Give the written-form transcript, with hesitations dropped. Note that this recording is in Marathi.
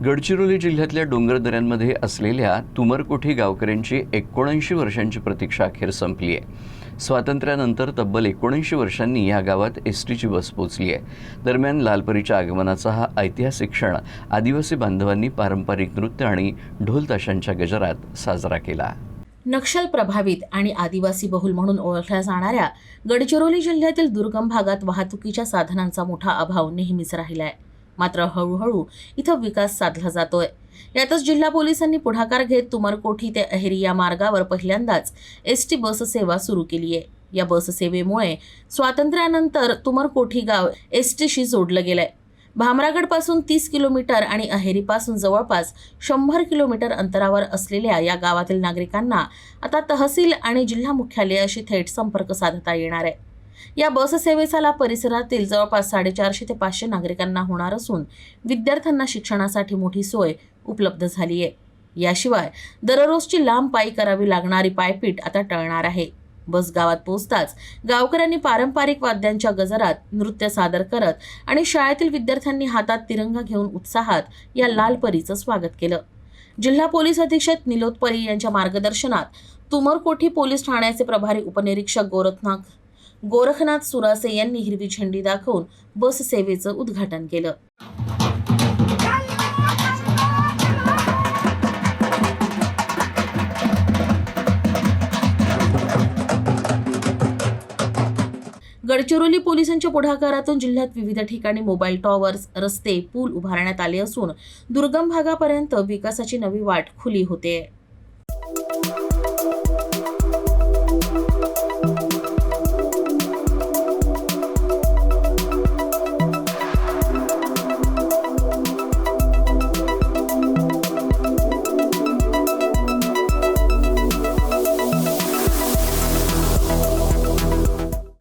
गडचिरोली जिल्ह्यातल्या डोंगरदऱ्यांमध्ये असलेल्या तुमरकोठी गावकऱ्यांची 79 वर्षांची प्रतीक्षा अखेर संपली आहे। स्वातंत्र्यानंतर तब्बल 79 वर्षांनी या गावात एसटीची बस पोहोचली आहे। दरम्यान लालपरीच्या आगमनाचा हा ऐतिहासिक क्षण आदिवासी बांधवांनी पारंपरिक नृत्य आणि ढोल ताशांच्या गजरात साजरा केला। नक्षल प्रभावित आणि आदिवासी बहुल म्हणून ओळखल्या जाणाऱ्या गडचिरोली जिल्ह्यातील दुर्गम भागात वाहतुकीच्या साधनांचा मोठा अभाव नेहमीच राहिलाय। मात्र हळूहळू इथं विकास साधला जातोय। यातच जिल्हा पोलिसांनी पुढाकार घेत तुमरकोठी ते अहेरी या मार्गावर पहिल्यांदाच एसटी बस सेवा सुरू केली आहे। या बस सेवेमुळे स्वातंत्र्यानंतर तुमरकोठी गाव एसटीशी जोडलं गेलंय। भामरागडपासून 30 किलोमीटर आणि अहेरीपासून जवळपास 100 किलोमीटर अंतरावर असलेल्या या गावातील नागरिकांना आता तहसील आणि जिल्हा मुख्यालयाशी थेट संपर्क साधता येणार आहे। या बस सेवेचा लाभ परिसरातील जवळपास 450 ते 500 नागरिकांना होणार असून विद्यार्थ्यांना शिक्षणासाठी मोठी सोय उपलब्ध झाली आहे। याशिवाय दररोजची लांब पायी करावी लागणारी पायपीट आता टळणार आहे। बस गावात पोहोचताच गावकऱ्यांनी पारंपरिक वाद्यांच्या गजरात नृत्य सादर करत आणि शाळेतील विद्यार्थ्यांनी हातात तिरंगा घेऊन उत्साहात या लालपरीचं स्वागत केलं। जिल्हा पोलीस अधीक्षक निलोद परी यांच्या मार्गदर्शनात तुमरकोठी पोलीस ठाण्याचे प्रभारी उपनिरीक्षक गोरखनाथ सुरासे यांनी हिरवी झेंडी दाखवून बस सेवेचं उद्घाटन केलं। गडचिरोली पोलिसांच्या पुढाकारातून जिल्ह्यात विविध ठिकाणी मोबाईल टॉवर्स, रस्ते, पूल उभारण्यात आले असून दुर्गम भागापर्यंत विकासाची नवी वाट खुली होते।